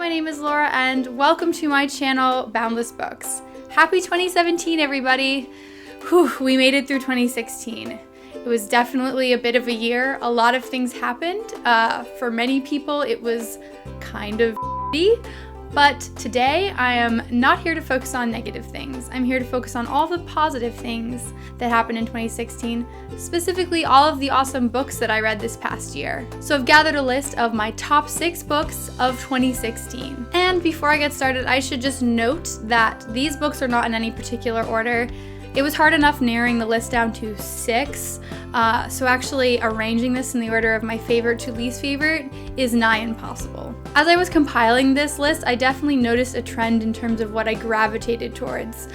my name is Laura and welcome to my channel, Boundless Books. Happy 2017, everybody! Whew, we made it through 2016. It was definitely a bit of a year. A lot of things happened. For many people, it was kind of but today I am not here to focus on negative things. I'm here to focus on all the positive things that happened in 2016, specifically all of the awesome books that I read this past year. So I've gathered a list of my top 6 books of 2016. And before I get started, I should just note that these books are not in any particular order. It was hard enough narrowing the list down to 6, so actually arranging this in the order of my favorite to least favorite is nigh impossible. As I was compiling this list, I definitely noticed a trend in terms of what I gravitated towards.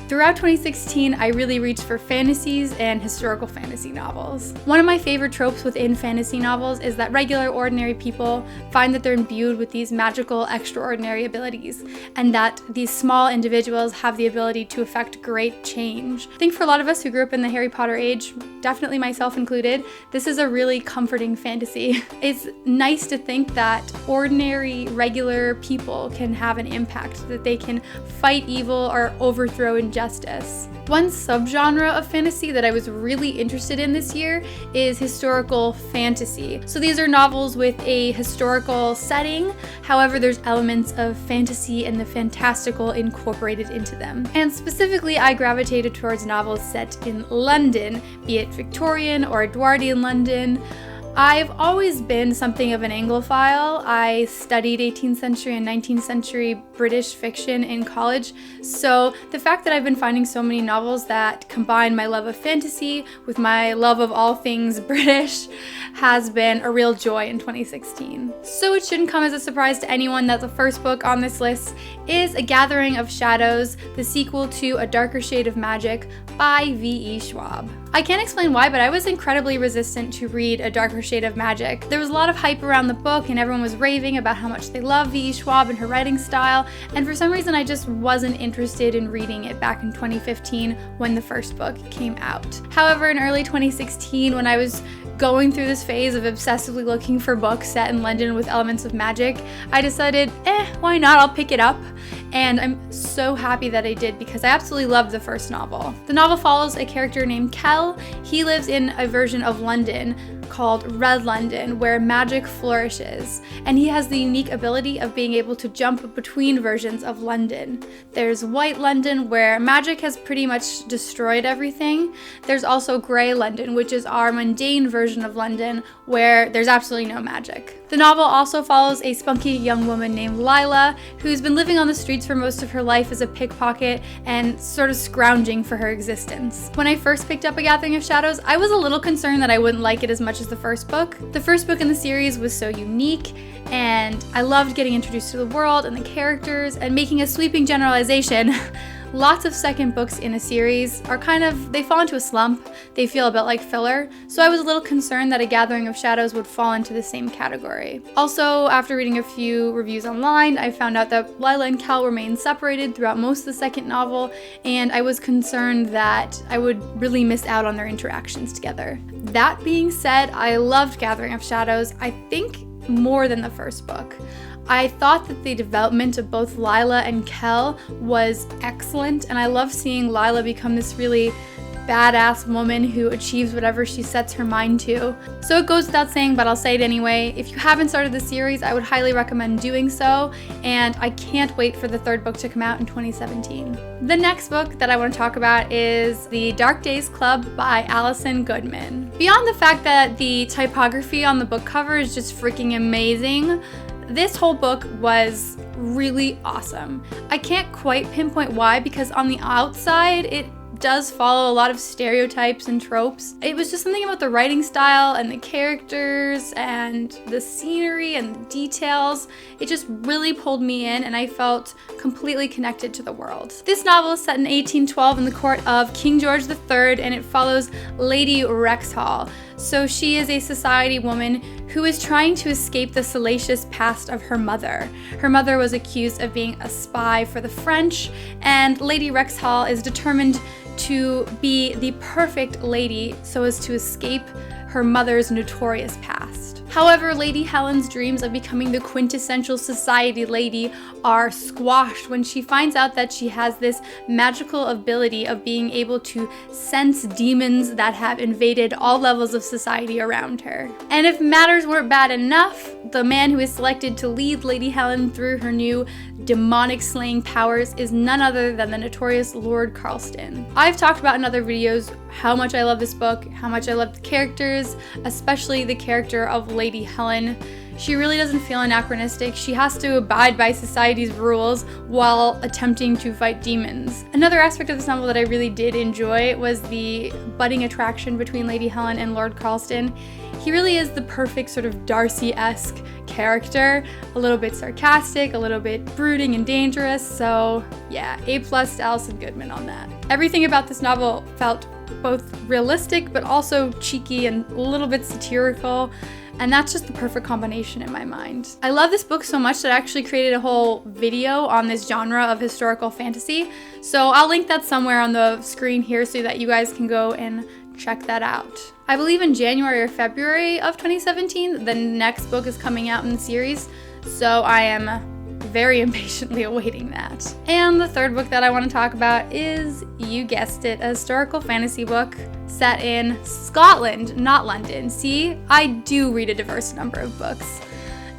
Throughout 2016, I really reached for fantasies and historical fantasy novels. One of my favorite tropes within fantasy novels is that regular, ordinary people find that they're imbued with these magical, extraordinary abilities, and that these small individuals have the ability to effect great change. I think for a lot of us who grew up in the Harry Potter age, definitely myself included, this is a really comforting fantasy. It's nice to think that ordinary, regular people can have an impact, that they can fight evil or overthrow injustice. One subgenre of fantasy that I was really interested in this year is historical fantasy. So these are novels with a historical setting, however there's elements of fantasy and the fantastical incorporated into them. And specifically I gravitated towards novels set in London, be it Victorian or Edwardian London. I've always been something of an Anglophile. I studied 18th century and 19th century British fiction in college, so the fact that I've been finding so many novels that combine my love of fantasy with my love of all things British has been a real joy in 2016. So it shouldn't come as a surprise to anyone that the first book on this list is A Gathering of Shadows, the sequel to A Darker Shade of Magic by V.E. Schwab. I can't explain why, but I was incredibly resistant to read A Darker Shade of Magic. There was a lot of hype around the book and everyone was raving about how much they love V.E. Schwab and her writing style, and for some reason I just wasn't interested in reading it back in 2015 when the first book came out. However, in early 2016, when I was going through this phase of obsessively looking for books set in London with elements of magic, I decided, why not? I'll pick it up. And I'm so happy that I did because I absolutely loved the first novel. The novel follows a character named Kel. He lives in a version of London called Red London, where magic flourishes, and he has the unique ability of being able to jump between versions of London. There's White London, where magic has pretty much destroyed everything. There's also Grey London, which is our mundane version of London, where there's absolutely no magic. The novel also follows a spunky young woman named Lila, who's been living on the streets for most of her life as a pickpocket and sort of scrounging for her existence. When I first picked up A Gathering of Shadows, I was a little concerned that I wouldn't like it as much as the first book. The first book in the series was so unique, and I loved getting introduced to the world and the characters, and making a sweeping generalization. Lots of second books in a series are they fall into a slump. They feel a bit like filler, so I was a little concerned that A Gathering of Shadows would fall into the same category. Also, after reading a few reviews online, I found out that Lila and Kel remain separated throughout most of the second novel, and I was concerned that I would really miss out on their interactions together. That being said, I loved Gathering of Shadows, I think more than the first book. I thought that the development of both Lila and Kel was excellent, and I love seeing Lila become this really badass woman who achieves whatever she sets her mind to. So it goes without saying, but I'll say it anyway, if you haven't started the series, I would highly recommend doing so, and I can't wait for the third book to come out in 2017. The next book that I want to talk about is The Dark Days Club by Alison Goodman. Beyond the fact that the typography on the book cover is just freaking amazing, this whole book was really awesome. I can't quite pinpoint why, because on the outside it does follow a lot of stereotypes and tropes. It was just something about the writing style and the characters and the scenery and the details. It just really pulled me in, and I felt completely connected to the world. This novel is set in 1812 in the court of King George III, and it follows Lady Rexhall. So she is a society woman who is trying to escape the salacious past of her mother. Her mother was accused of being a spy for the French, and Lady Rexhall is determined to be the perfect lady so as to escape her mother's notorious past. However, Lady Helen's dreams of becoming the quintessential society lady are squashed when she finds out that she has this magical ability of being able to sense demons that have invaded all levels of society around her. And if matters weren't bad enough, the man who is selected to lead Lady Helen through her new demonic slaying powers is none other than the notorious Lord Carlston. I've talked about in other videos how much I love this book, how much I love the characters, especially the character of Lady Helen. She really doesn't feel anachronistic. She has to abide by society's rules while attempting to fight demons. Another aspect of this novel that I really did enjoy was the budding attraction between Lady Helen and Lord Carlston. He really is the perfect sort of Darcy-esque character, a little bit sarcastic, a little bit brooding and dangerous, so yeah, A+ to Alison Goodman on that. Everything about this novel felt both realistic but also cheeky and a little bit satirical, and that's just the perfect combination in my mind. I love this book so much that I actually created a whole video on this genre of historical fantasy, so I'll link that somewhere on the screen here so that you guys can go and check that out. I believe in January or February of 2017, the next book is coming out in the series, so I am very impatiently awaiting that. And the third book that I want to talk about is, you guessed it, a historical fantasy book set in Scotland, not London. See, I do read a diverse number of books.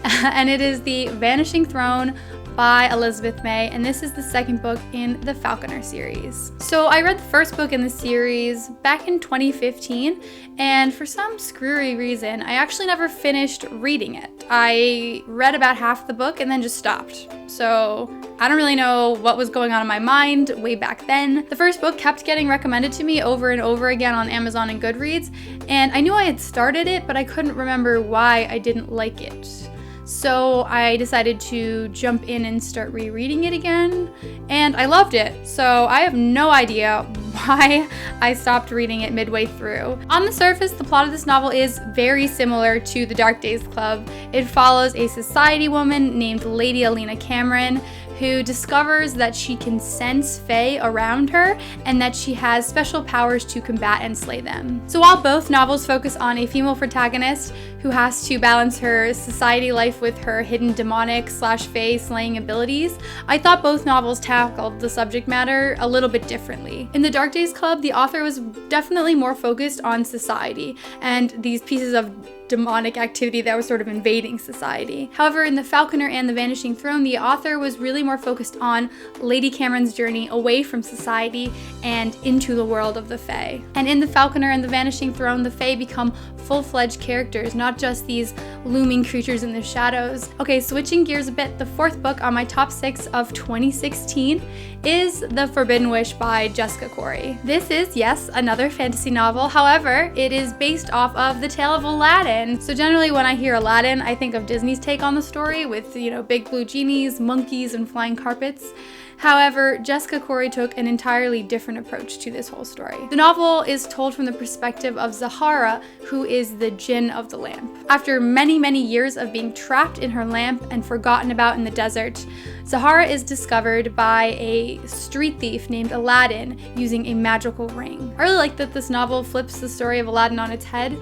And it is The Vanishing Throne by Elizabeth May, and this is the second book in the Falconer series. So I read the first book in the series back in 2015, and for some screwy reason, I actually never finished reading it. I read about half the book and then just stopped. So I don't really know what was going on in my mind way back then. The first book kept getting recommended to me over and over again on Amazon and Goodreads, and I knew I had started it, but I couldn't remember why I didn't like it. So I decided to jump in and start rereading it again, and I loved it. So I have no idea why I stopped reading it midway through. On the surface, the plot of this novel is very similar to The Dark Days Club. It follows a society woman named Lady Alina Cameron, who discovers that she can sense fae around her and that she has special powers to combat and slay them. So while both novels focus on a female protagonist who has to balance her society life with her hidden demonic / fae slaying abilities, I thought both novels tackled the subject matter a little bit differently. In The Dark Days Club, the author was definitely more focused on society and these pieces of demonic activity that was sort of invading society. However, in The Falconer and The Vanishing Throne, the author was really more focused on Lady Cameron's journey away from society and into the world of the Fae. And in The Falconer and The Vanishing Throne, the Fae become full-fledged characters, not just these looming creatures in the shadows. Okay, switching gears a bit, the fourth book on my top 6 of 2016 is The Forbidden Wish by Jessica Khoury. This is, yes, another fantasy novel. However, it is based off of The Tale of Aladdin. So generally when I hear Aladdin, I think of Disney's take on the story with, big blue genies, monkeys, and flying carpets. However, Jessica Khoury took an entirely different approach to this whole story. The novel is told from the perspective of Zahara, who is the Jinn of the lamp. After many, many years of being trapped in her lamp and forgotten about in the desert, Zahara is discovered by a street thief named Aladdin using a magical ring. I really like that this novel flips the story of Aladdin on its head,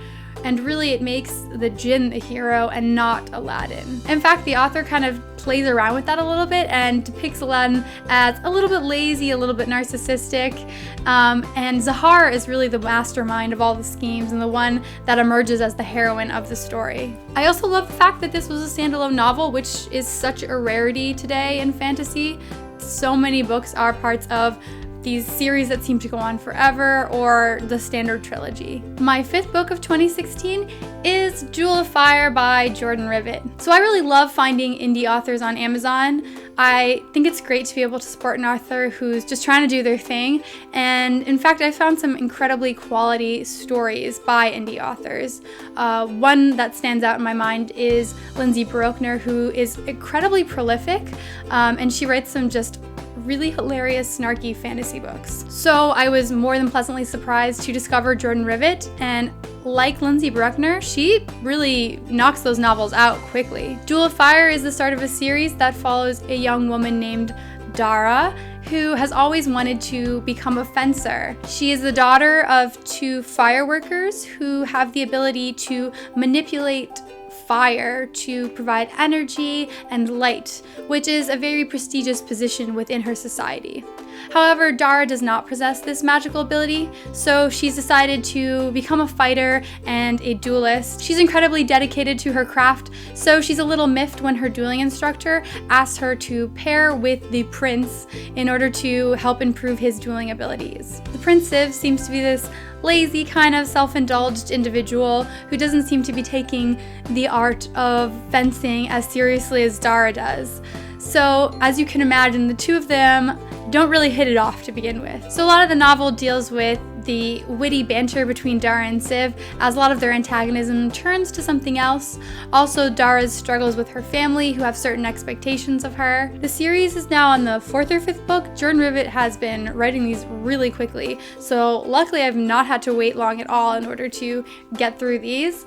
and really it makes the Jinn the hero and not Aladdin. In fact, the author kind of plays around with that a little bit and depicts Aladdin as a little bit lazy, a little bit narcissistic, and Zahara is really the mastermind of all the schemes and the one that emerges as the heroine of the story. I also love the fact that this was a standalone novel, which is such a rarity today in fantasy. So many books are parts of these series that seem to go on forever, or the standard trilogy. My fifth book of 2016 is Duel by Jordan Rivet. So I really love finding indie authors on Amazon. I think it's great to be able to support an author who's just trying to do their thing, and in fact I found some incredibly quality stories by indie authors. One that stands out in my mind is Lindsay Bruckner, who is incredibly prolific, and she writes some just really hilarious, snarky fantasy books. So I was more than pleasantly surprised to discover Jordan Rivet, and like Lindsay Bruckner, she really knocks those novels out quickly. Duel of Fire is the start of a series that follows a young woman named Dara, who has always wanted to become a fencer. She is the daughter of two fireworkers who have the ability to manipulate fire to provide energy and light, which is a very prestigious position within her society. However, Dara does not possess this magical ability, so she's decided to become a fighter and a duelist. She's incredibly dedicated to her craft, so she's a little miffed when her dueling instructor asks her to pair with the prince in order to help improve his dueling abilities. The Prince Civ seems to be this lazy, kind of self-indulged individual who doesn't seem to be taking the art of fencing as seriously as Dara does. So, as you can imagine, the two of them don't really hit it off to begin with. So a lot of the novel deals with the witty banter between Dara and Civ, as a lot of their antagonism turns to something else. Also, Dara's struggles with her family, who have certain expectations of her. The series is now on the 4th or 5th book. Jordan Rivet has been writing these really quickly, so luckily I've not had to wait long at all in order to get through these.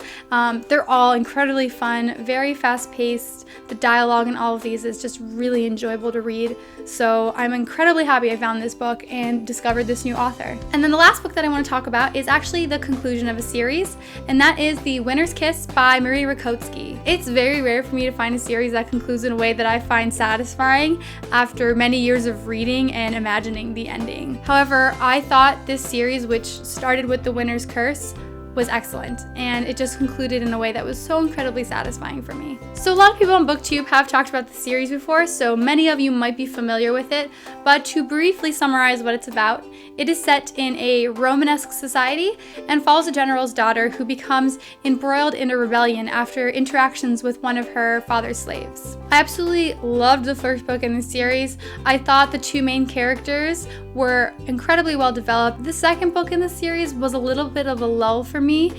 They're all incredibly fun, very fast-paced. The dialogue in all of these is just really enjoyable to read, so I'm incredibly happy I found this book and discovered this new author. And then the last book that I want to talk about is actually the conclusion of a series, and that is The Winner's Kiss by Rutkoski. It's very rare for me to find a series that concludes in a way that I find satisfying after many years of reading and imagining the ending. However, I thought this series, which started with The Winner's Curse, was excellent, and it just concluded in a way that was so incredibly satisfying for me. So a lot of people on BookTube have talked about the series before, so many of you might be familiar with it, but to briefly summarize what it's about, it is set in a Romanesque society and follows a general's daughter who becomes embroiled in a rebellion after interactions with one of her father's slaves. I absolutely loved the first book in the series. I thought the two main characters were incredibly well developed. The second book in the series was a little bit of a lull for me.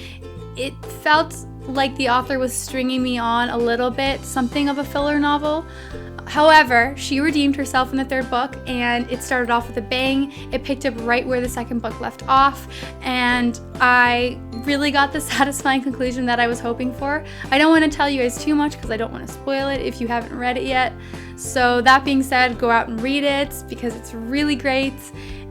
It felt like the author was stringing me on a little bit, something of a filler novel. However, she redeemed herself in the third book, and it started off with a bang. It picked up right where the second book left off, and I really got the satisfying conclusion that I was hoping for. I don't want to tell you guys too much because I don't want to spoil it if you haven't read it yet. So that being said, go out and read it because it's really great.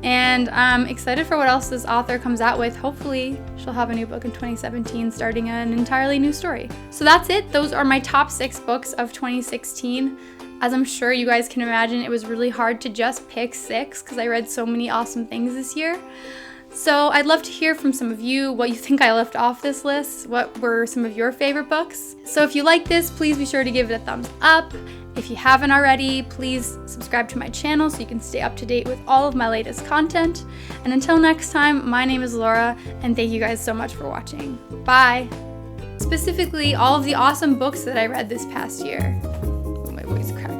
And I'm excited for what else this author comes out with. Hopefully, she'll have a new book in 2017 starting an entirely new story. So that's it. Those are my top 6 books of 2016. As I'm sure you guys can imagine, it was really hard to just pick 6 because I read so many awesome things this year. So I'd love to hear from some of you what you think I left off this list. What were some of your favorite books? So if you like this, please be sure to give it a thumbs up. If you haven't already, please subscribe to my channel so you can stay up to date with all of my latest content. And until next time, my name is Laura, and thank you guys so much for watching. Bye! Specifically, all of the awesome books that I read this past year. My voice cracked.